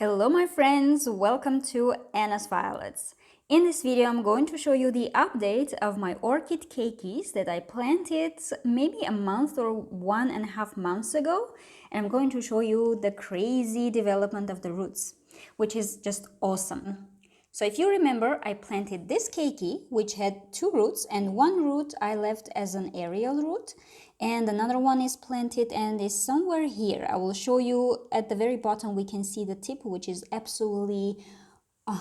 Hello my friends, welcome to Anna's Violets. In this video I'm going to show you the update of my Orchid KEIKIs that I planted maybe a month or 1.5 months ago, and I'm going to show you the crazy development of the roots, which is just awesome. So if you remember, I planted this keiki, which had 2 roots, and one root I left as an aerial root, and another one is planted and is somewhere here. I will show you at the very bottom. We can see the tip, which is absolutely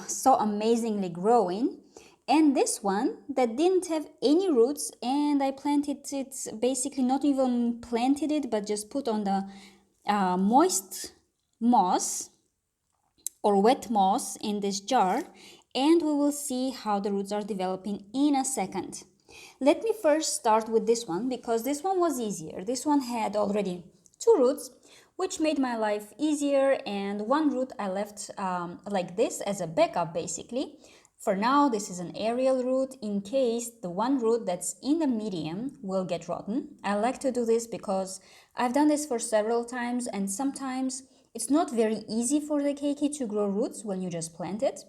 so amazingly growing. And this one that didn't have any roots, and I planted it, basically not even planted it, but just put on the moist moss or wet moss in this jar, and we will see how the roots are developing in a second. Let me first start with this one because this one was easier. This one had already 2 roots, which made my life easier, and one root I left like this as a backup basically. For now, this is an aerial root in case the one root that's in the medium will get rotten. I like to do this because I've done this for several times, and sometimes it's not very easy for the keiki to grow roots when you just plant it,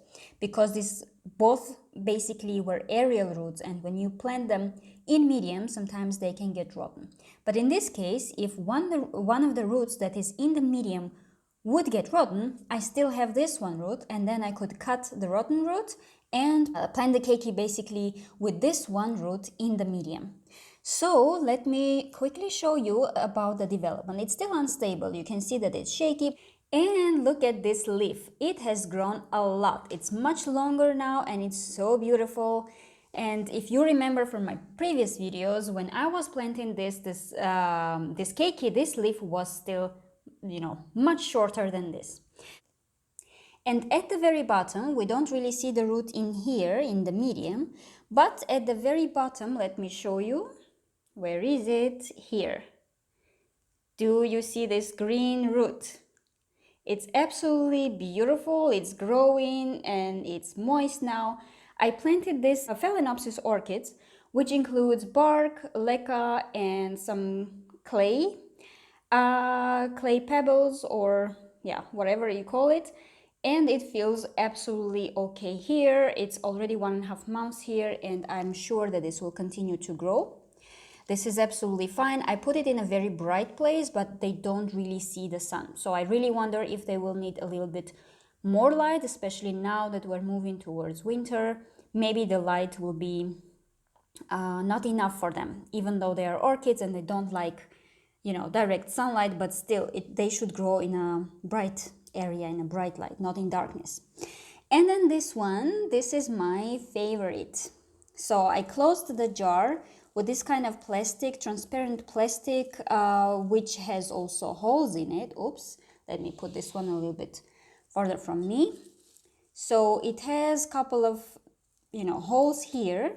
because these both basically were aerial roots, and when you plant them in medium, sometimes they can get rotten. But in this case, if one of the roots that is in the medium would get rotten, I still have this one root, and then I could cut the rotten root and plant the keiki basically with this one root in the medium. So let me quickly show you about the development. It's still unstable. You can see that it's shaky. And look at this leaf. It has grown a lot. It's much longer now and it's so beautiful. And if you remember from my previous videos, when I was planting this keiki, this leaf was still, much shorter than this. And at the very bottom, we don't really see the root in here in the medium, but at the very bottom, let me show you. Where is it? Here. Do you see this green root? It's absolutely beautiful. It's growing and it's moist now. I planted this Phalaenopsis orchids, which includes bark, leca, and some clay pebbles, or whatever you call it. And it feels absolutely okay here. It's already 1.5 months here, and I'm sure that this will continue to grow. This is absolutely fine. I put it in a very bright place, but they don't really see the sun. So I really wonder if they will need a little bit more light, especially now that we're moving towards winter. Maybe the light will be not enough for them, even though they are orchids and they don't like, direct sunlight, but still they should grow in a bright area, in a bright light, not in darkness. And then this one, this is my favorite. So I closed the jar with this kind of plastic, transparent plastic, which has also holes in it. Oops, let me put this one a little bit farther from me. So it has a couple of, holes here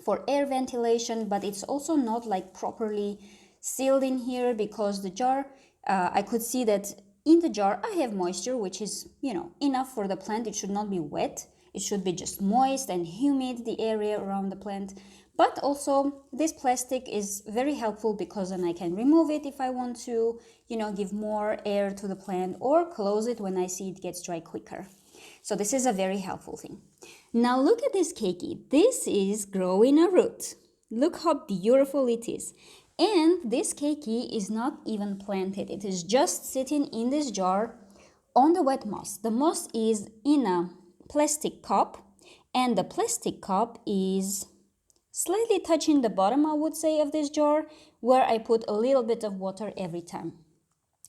for air ventilation, but it's also not like properly sealed in here because the jar, I could see that in the jar I have moisture, which is, enough for the plant. It should not be wet. It should be just moist and humid, the area around the plant. But also this plastic is very helpful because then I can remove it if I want to, give more air to the plant, or close it when I see it gets dry quicker. So this is a very helpful thing. Now look at this keiki. This is growing a root. Look how beautiful it is. And this keiki is not even planted. It is just sitting in this jar on the wet moss. The moss is in a plastic cup, and the plastic cup is slightly touching the bottom, I would say, of this jar, where I put a little bit of water every time.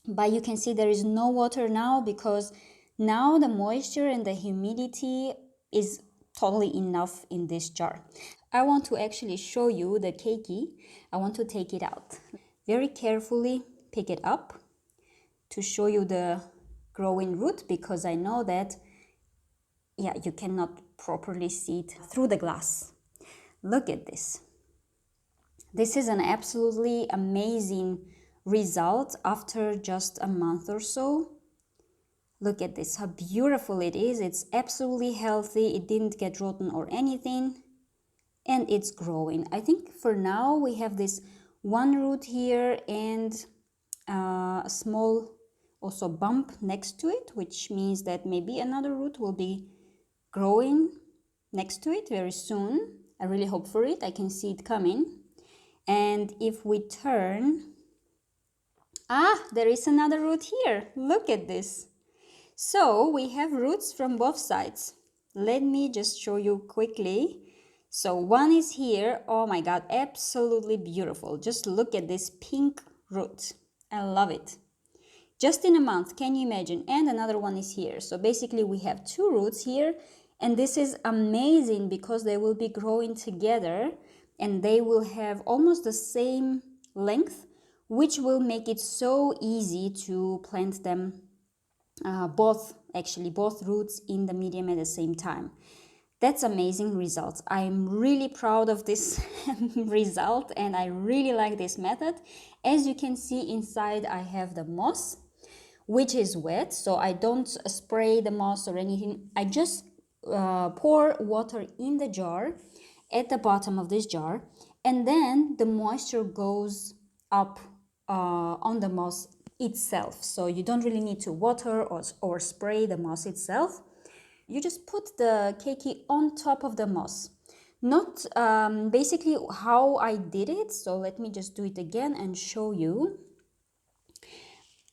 But you can see there is no water now because now the moisture and the humidity is totally enough in this jar. I want to actually show you the keiki. I want to take it out. Very carefully pick it up to show you the growing root, because I know that, you cannot properly see it through the glass. Look at this. This is an absolutely amazing result after just a month or so. Look at this, how beautiful it is. It's absolutely healthy. It didn't get rotten or anything. And it's growing. I think for now we have this one root here and a small also bump next to it, which means that maybe another root will be growing next to it very soon. I really hope for it. I can see it coming. And if we turn, there is another root here. Look at this. So we have roots from both sides. Let me just show you quickly. So one is here. Oh my God, absolutely beautiful. Just look at this pink root. I love it. Just in a month, can you imagine? And another one is here. So basically we have two roots here, and this is amazing because they will be growing together and they will have almost the same length, which will make it so easy to plant them both roots in the medium at the same time. That's amazing results. I'm really proud of this result, and I really like this method. As you can see inside, I have the moss, which is wet, so I don't spray the moss or anything. I just pour water in the jar at the bottom of this jar, and then the moisture goes up on the moss itself. So you don't really need to water or spray the moss itself. You just put the keiki on top of the moss. Not basically how I did it, so let me just do it again and show you.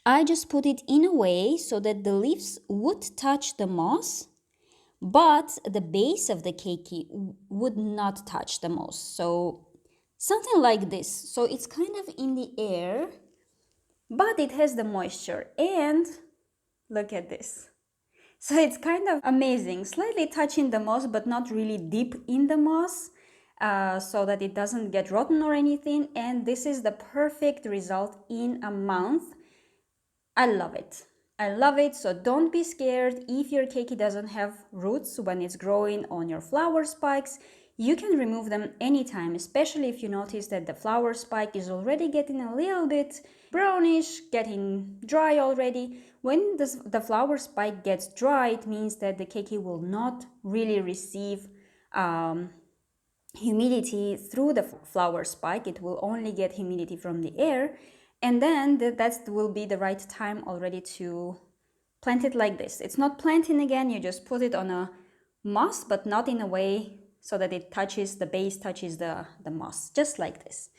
I just put it in a way so that the leaves would touch the moss, but the base of the keiki would not touch the moss. So something like this. So it's kind of in the air, but it has the moisture. And look at this. So it's kind of amazing, slightly touching the moss, but not really deep in the moss, so that it doesn't get rotten or anything. And this is the perfect result in a month. I love it. I love it. So don't be scared if your keiki doesn't have roots when it's growing on your flower spikes. You can remove them anytime, especially if you notice that the flower spike is already getting a little bit brownish, getting dry already. When the flower spike gets dry, it means that the keiki will not really receive humidity through the flower spike. It will only get humidity from the air. And then that will be the right time already to plant it like this. It's not planting again, you just put it on a moss, but not in a way so that it touches, the base touches the moss, just like this.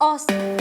Awesome.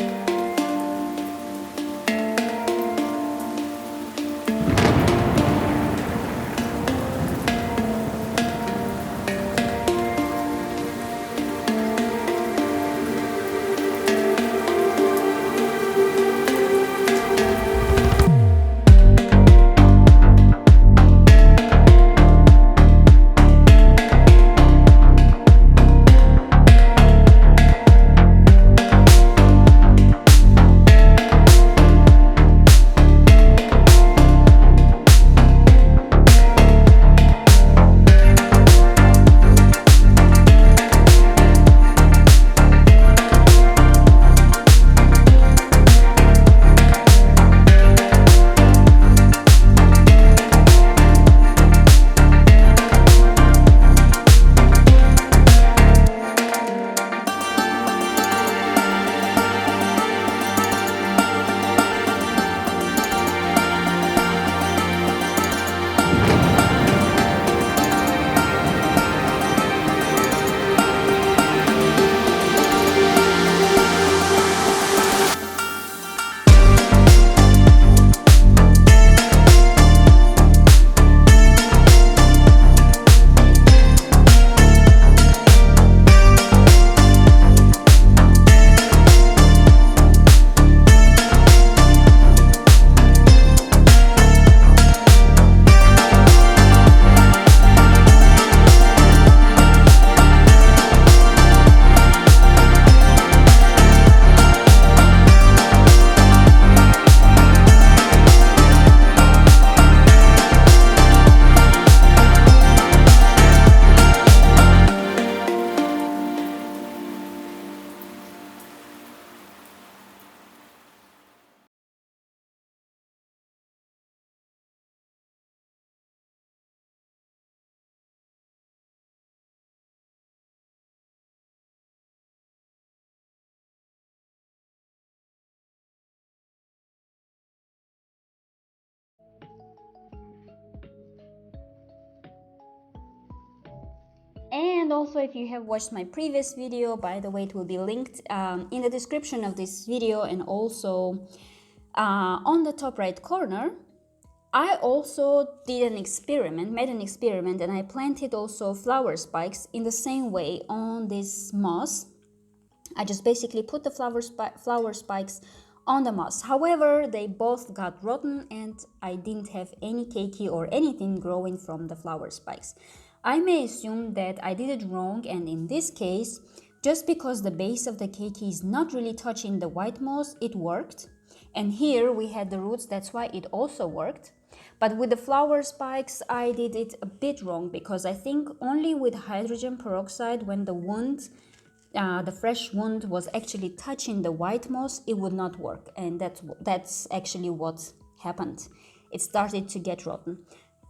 And also, if you have watched my previous video, by the way, it will be linked in the description of this video and also on the top right corner. I also made an experiment, and I planted also flower spikes in the same way on this moss. I just basically put the flower spikes on the moss. However, they both got rotten and I didn't have any keiki or anything growing from the flower spikes. I may assume that I did it wrong, and in this case, just because the base of the keiki is not really touching the white moss, it worked. And here we had the roots, that's why it also worked. But with the flower spikes, I did it a bit wrong, because I think only with hydrogen peroxide, when the wound, the fresh wound was actually touching the white moss, it would not work. And that's actually what happened. It started to get rotten.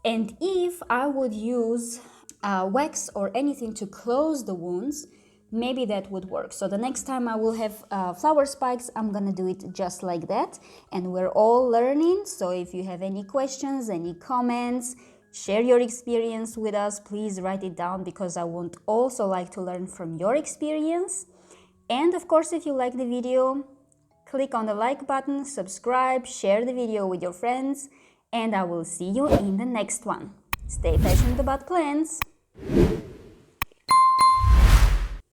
And if I would use wax or anything to close the wounds, maybe that would work. So the next time I will have flower spikes, I'm gonna do it just like that. And we're all learning, so if you have any questions, any comments, share your experience with us, please write it down, because I would also like to learn from your experience. And of course, if you like the video, click on the like button, subscribe, share the video with your friends, and I will see you in the next one. Stay passionate about plants.